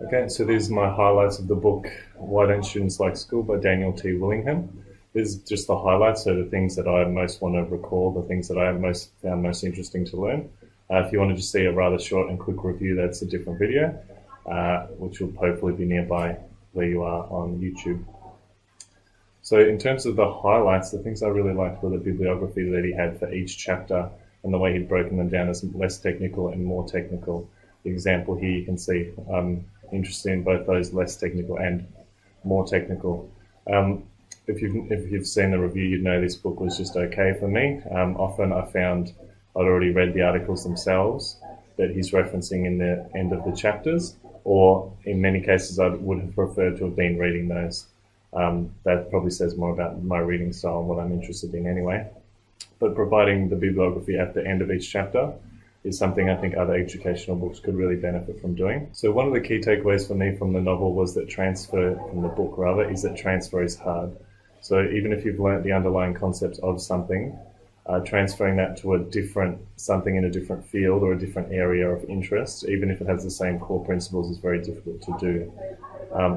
Okay, so these are my highlights of the book, Why Don't Students Like School by Daniel T. Willingham. This is just the highlights, so the things that I most want to recall, the things that I found most interesting to learn. If you want to just see a rather short and quick review, that's a different video, which will hopefully be nearby where you are on YouTube. So in terms of the highlights, the things I really liked were the bibliography that he had for each chapter and the way he'd broken them down as less technical and more technical. The example here you can see I'm interested in both those less technical and more technical. If you've seen the review, you'd know this book was just okay for me. Often I found I'd already read the articles themselves that he's referencing in the end of the chapters, or in many cases I would have preferred to have been reading those. That probably says more about my reading style and what I'm interested in anyway. But providing the bibliography at the end of each chapter is something I think other educational books could really benefit from doing. So one of the key takeaways for me from the novel was that from the book is that transfer is hard. So even if you've learnt the underlying concepts of something, transferring that to something in a different field or a different area of interest, even if it has the same core principles, is very difficult to do.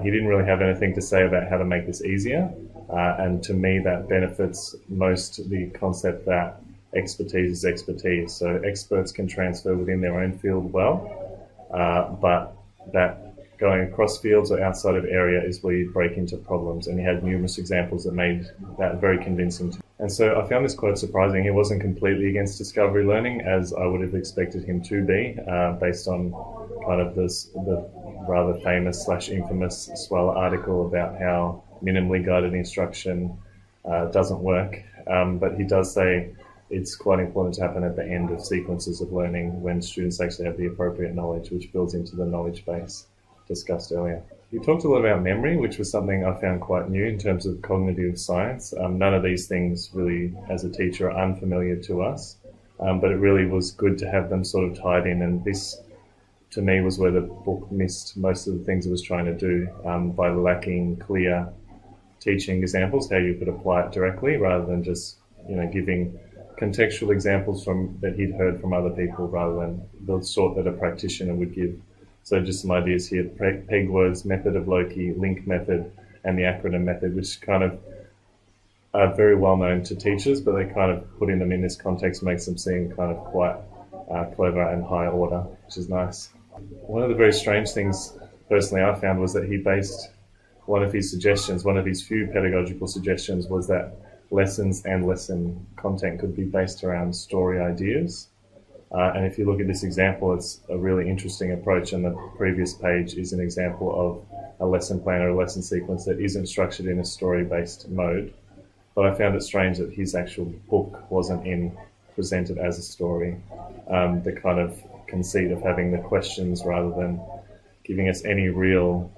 He didn't really have anything to say about how to make this easier, and to me that benefits most the concept that expertise is expertise. So experts can transfer within their own field well, but that going across fields or outside of area is where you break into problems, and he had numerous examples that made that very convincing to me. And so I found this quite surprising. He wasn't completely against discovery learning, as I would have expected him to be, based on kind of the rather famous / infamous Swell article about how minimally guided instruction doesn't work. But he does say it's quite important to happen at the end of sequences of learning when students actually have the appropriate knowledge, which builds into the knowledge base discussed earlier. He talked a lot about memory, which was something I found quite new in terms of cognitive science. None of these things really, as a teacher, are unfamiliar to us, but it really was good to have them sort of tied in, and this, to me, was where the book missed most of the things it was trying to do, by lacking clear teaching examples, how you could apply it directly, rather than just giving contextual examples that he'd heard from other people, rather than the sort that a practitioner would give. So just some ideas here: peg words, method of Loki, link method, and the acronym method, which kind of are very well known to teachers, but they kind of putting them in this context makes them seem kind of quite clever and high order, which is nice. One of the very strange things personally I found was that he based one of his few pedagogical suggestions was that lessons and lesson content could be based around story ideas. And if you look at this example, it's a really interesting approach, and the previous page is an example of a lesson plan or a lesson sequence that isn't structured in a story-based mode. But I found it strange that his actual book wasn't presented as a story. The kind of conceit of having the questions rather than giving us any real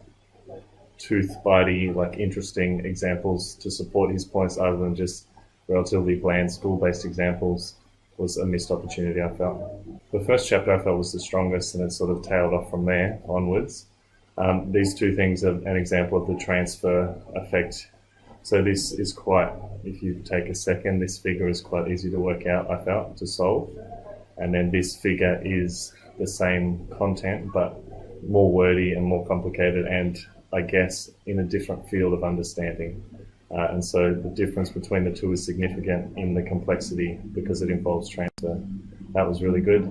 tooth-bitey, interesting examples to support his points, other than just relatively bland school-based examples, was a missed opportunity, I felt. The first chapter I felt was the strongest, and it sort of tailed off from there onwards. These two things are an example of the transfer effect. So this is quite, if you take a second, this figure is quite easy to work out, I felt, to solve. And then this figure is the same content, but more wordy and more complicated, and I guess in a different field of understanding. And so the difference between the two is significant in the complexity because it involves transfer. That was really good.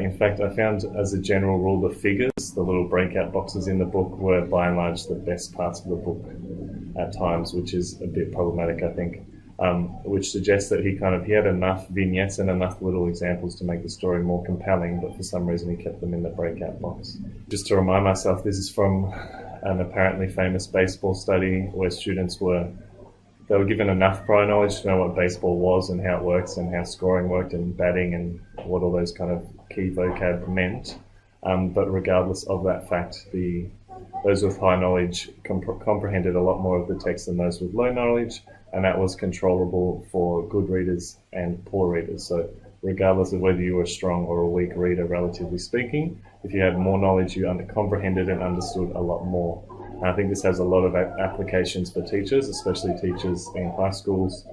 In fact, I found as a general rule, the figures, the little breakout boxes in the book, were by and large the best parts of the book at times, which is a bit problematic, I think, which suggests that he had enough vignettes and enough little examples to make the story more compelling, but for some reason he kept them in the breakout box. Just to remind myself, this is from an apparently famous baseball study where students were given enough prior knowledge to know what baseball was and how it works and how scoring worked and batting and what all those kind of key vocab meant. But regardless of that fact, those with high knowledge comprehended a lot more of the text than those with low knowledge, and that was controllable for good readers and poor readers. So regardless of whether you were a strong or a weak reader, relatively speaking, if you had more knowledge, you comprehended and understood a lot more. And I think this has a lot of applications for teachers, especially teachers in high schools,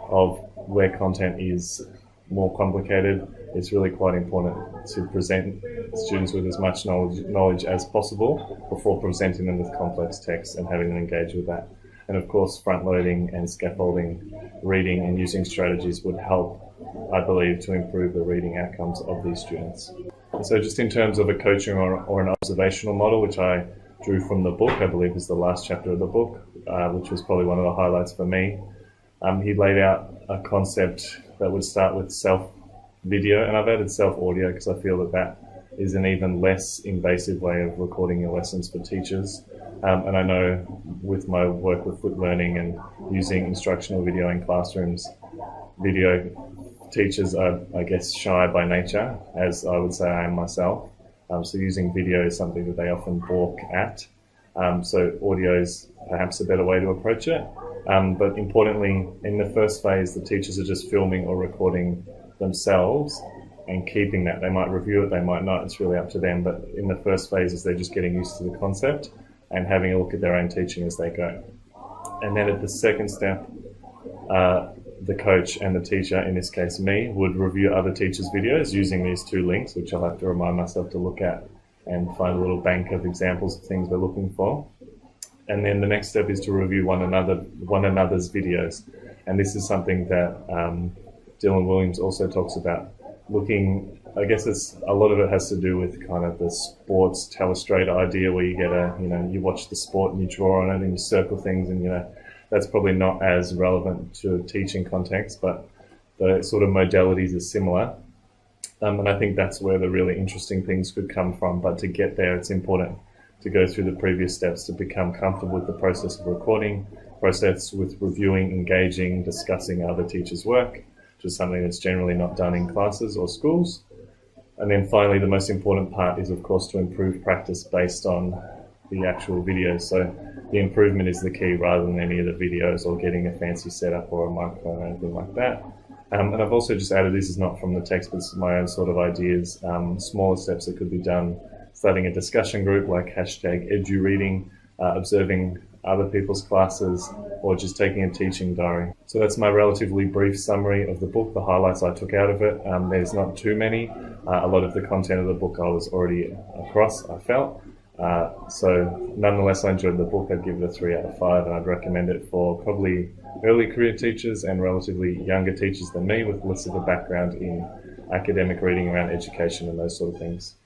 of where content is more complicated, it's really quite important to present students with as much knowledge as possible before presenting them with complex text and having them engage with that. And of course, front-loading and scaffolding reading and using strategies would help, I believe, to improve the reading outcomes of these students. And so just in terms of a coaching or an observational model, which I drew from the book, I believe is the last chapter of the book, which was probably one of the highlights for me. He laid out a concept that would start with self-video, and I've added self-audio because I feel that that is an even less invasive way of recording your lessons for teachers. And I know with my work with flipped learning and using instructional video in classrooms, video teachers are, I guess, shy by nature, as I would say I am myself. So using video is something that they often balk at. So audio is perhaps a better way to approach it. But importantly, in the first phase, the teachers are just filming or recording themselves and keeping that. They might review it, they might not, it's really up to them. But in the first phases, they're just getting used to the concept and having a look at their own teaching as they go. And then at the second step, the coach and the teacher, in this case me, would review other teachers' videos using these two links, which I'll have to remind myself to look at and find a little bank of examples of things we're looking for. And then the next step is to review one another's videos. And this is something that Dylan Williams also talks about. Looking, I guess a lot of it has to do with kind of the sports telestrate idea where you get you watch the sport and you draw on it and you circle things, and that's probably not as relevant to a teaching context, but the sort of modalities are similar. And I think that's where the really interesting things could come from. But to get there, it's important to go through the previous steps to become comfortable with the process of recording, process with reviewing, engaging, discussing other teachers' work, which is something that's generally not done in classes or schools. And then finally, the most important part is, of course, to improve practice based on the actual videos. So the improvement is the key rather than any of the videos or getting a fancy setup or a microphone or anything like that. And I've also just added, this is not from the text, but it's my own sort of ideas, smaller steps that could be done, starting a discussion group like #edureading, observing other people's classes, or just taking a teaching diary. So that's my relatively brief summary of the book, the highlights I took out of it. There's not too many. A lot of the content of the book I was already across, I felt. So nonetheless, I enjoyed the book. I'd give it a 3 out of 5, and I'd recommend it for probably early career teachers and relatively younger teachers than me with less of a background in academic reading around education and those sort of things.